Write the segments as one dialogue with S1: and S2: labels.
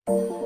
S1: Whew,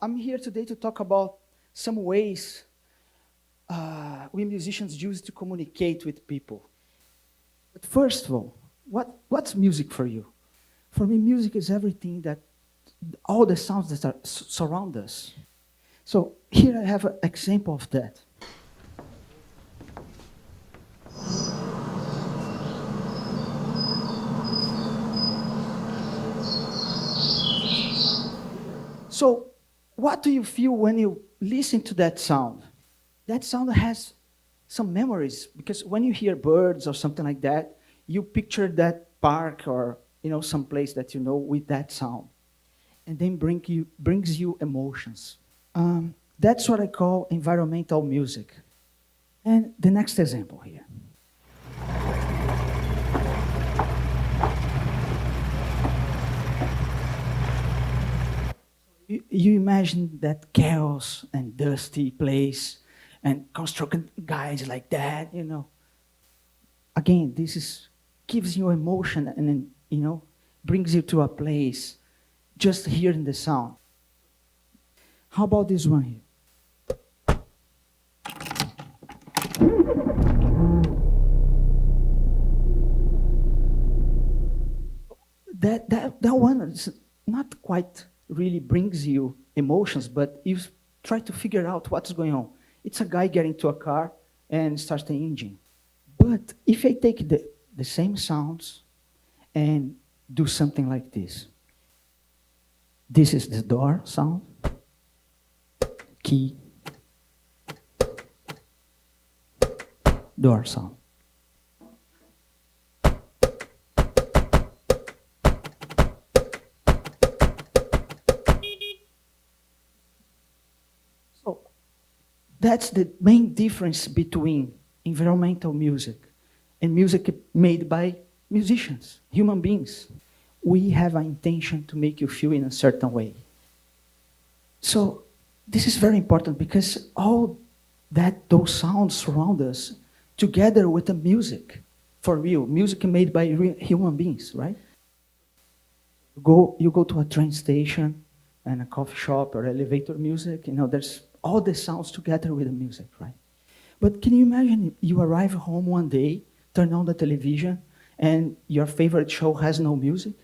S1: I'm here today to talk about some ways we musicians use to communicate with people. But first of all, what's music for you? For me, music is everything that, all the sounds that surround us. So here I have an example of that. So what do you feel when you listen to that sound? That sound has some memories, because when you hear birds or something like that, you picture that park or some place that you know with that sound, and then brings you emotions. That's what I call environmental music. And the next example here. you imagine that chaos and dusty place and construction guys like that, you know. Again, gives you emotion and then, you know, brings you to a place just hearing the sound. How about this one here? That one is not quite really brings you emotions, but you try to figure out what's going on. It's a guy getting to a car and starts the engine. But if I take the same sounds and do something like this. This is the door sound, key, door sound. So that's the main difference between environmental music and music made by musicians, human beings. We have an intention to make you feel in a certain way. So this is very important because all those sounds surround us together with the music, for real, music made by human beings, right? You go to a train station and a coffee shop or elevator music, you know, there's all the sounds together with the music, right? But can you imagine you arrive home one day, turn on the television, and your favorite show has no music?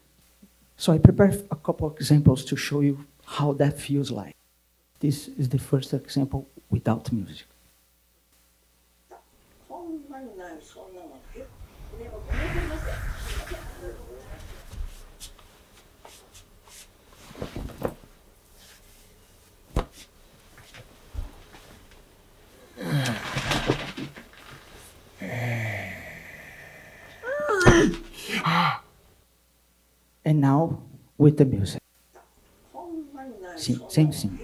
S1: So I prepared a couple of examples to show you how that feels like. This is the first example without music. And now with the music. Same thing.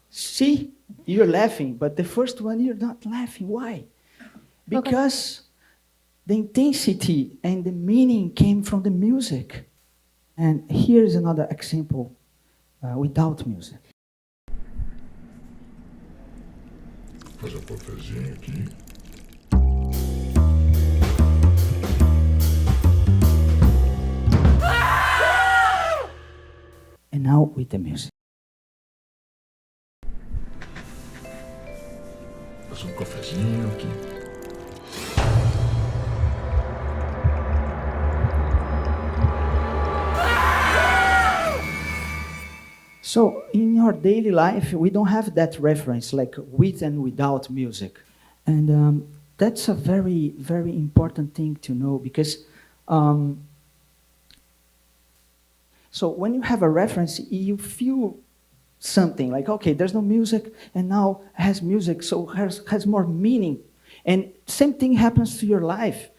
S1: See, you're laughing, but the first one you're not laughing. Why? Because the intensity and the meaning came from the music. And here's another example without music.
S2: Fazer um cafezinho aqui.
S1: And now with the music.
S2: Fazer um cafezinho aqui.
S1: So in our daily life, we don't have that reference, like with and without music. And that's a very, very important thing to know because so when you have a reference, you feel something like, okay, there's no music, and now it has music, so has more meaning. And same thing happens to your life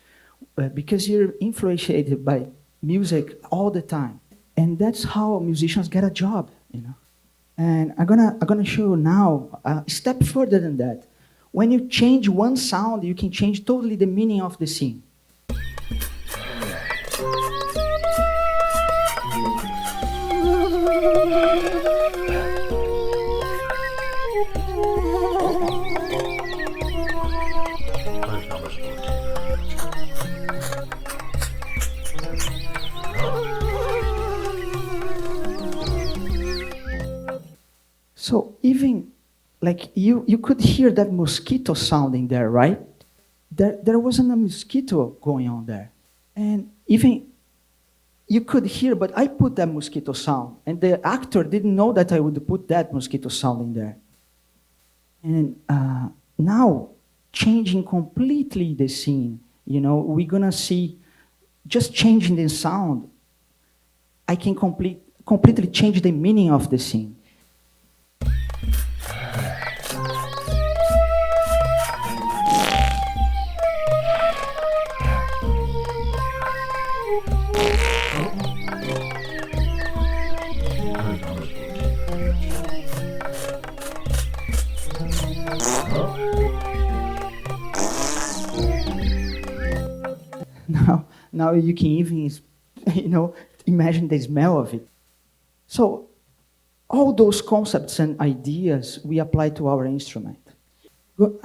S1: because you're influenced by music all the time. And that's how musicians get a job, you know. And I'm gonna show you now a step further than that. When you change one sound, you can change totally the meaning of the scene. So even like you could hear that mosquito sound in there, right? There wasn't a mosquito going on there. And even you could hear, but I put that mosquito sound, and the actor didn't know that I would put that mosquito sound in there. And now, changing completely the scene, you know, we're gonna see, just changing the sound, I can completely change the meaning of the scene. Now you can even, imagine the smell of it. So all those concepts and ideas we apply to our instrument.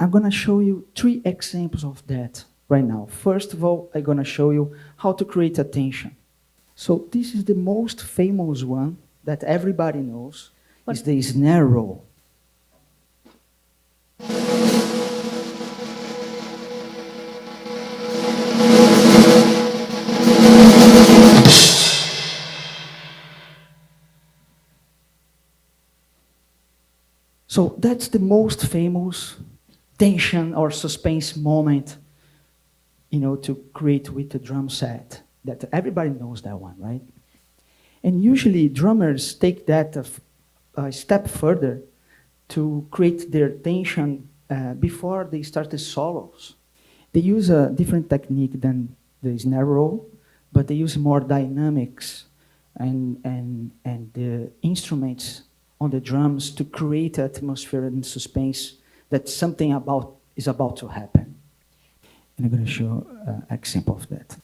S1: I'm going to show you 3 examples of that right now. First of all, I'm going to show you how to create attention. So this is the most famous one that everybody knows. It's the snare roll. So that's the most famous tension or suspense moment, to create with the drum set. That everybody knows that one, right? And usually drummers take that a step further to create their tension before they start the solos. They use a different technique than the snare roll, but they use more dynamics and the instruments on the drums to create atmosphere and suspense that something is about to happen. And I'm going to show an example of that.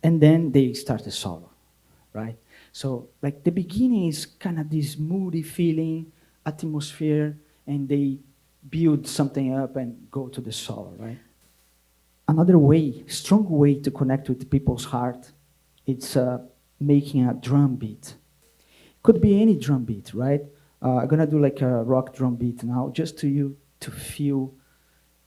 S1: And then they start the solo, right? So like the beginning is kind of this moody feeling, atmosphere, and they build something up and go to the solo, right? Another way, strong way to connect with people's heart, it's making a drum beat. Could be any drum beat, right? I'm gonna do like a rock drum beat now, just to you to feel.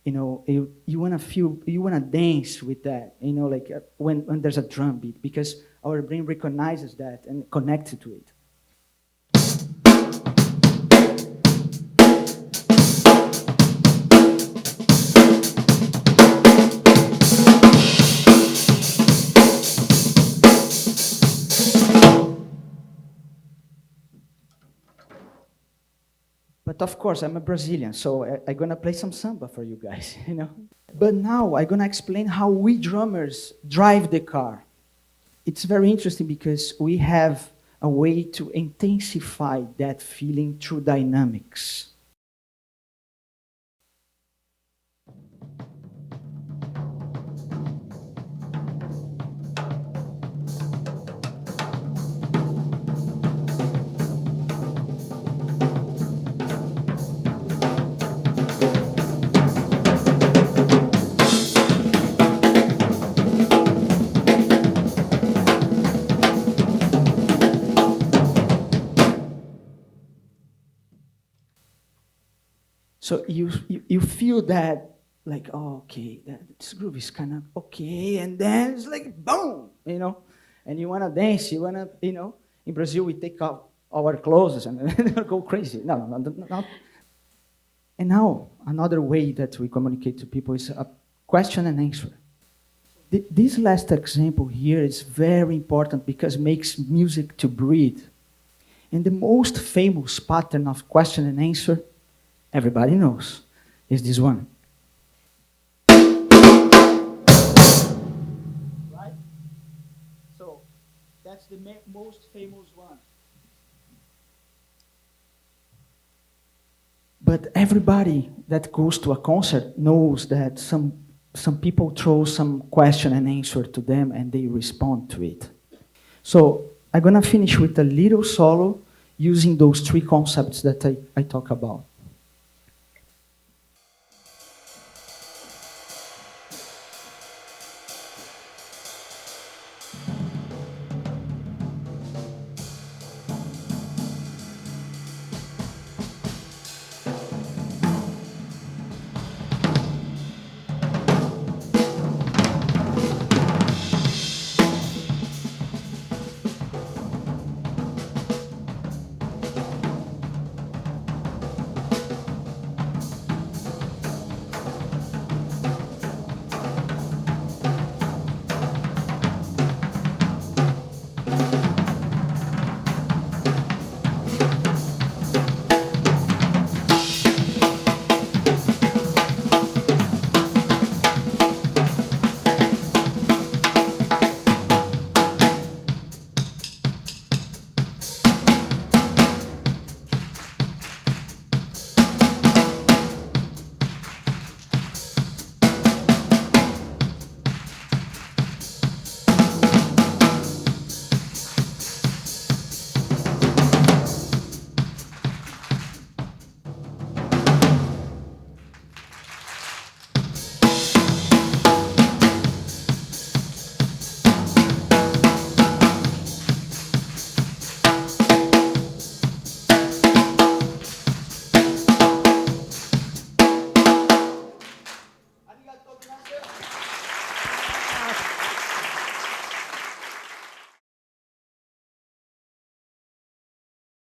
S1: You wanna dance with that, like when there's a drum beat, because our brain recognizes that and connects to it. But of course, I'm a Brazilian, so I'm gonna play some samba for you guys, But now I'm gonna explain how we drummers drive the car. It's very interesting because we have a way to intensify that feeling through dynamics. So you feel that, like, oh, okay, this groove is kind of okay, and then it's like, boom, and you want to dance, in Brazil we take off our clothes and go crazy. No. And now, another way that we communicate to people is a question and answer. This last example here is very important because it makes music to breathe. And the most famous pattern of question and answer, everybody knows, is this one. Right? So, that's the most famous one. But everybody that goes to a concert knows that some people throw some question and answer to them and they respond to it. So, I'm going to finish with a little solo using those 3 concepts that I talk about.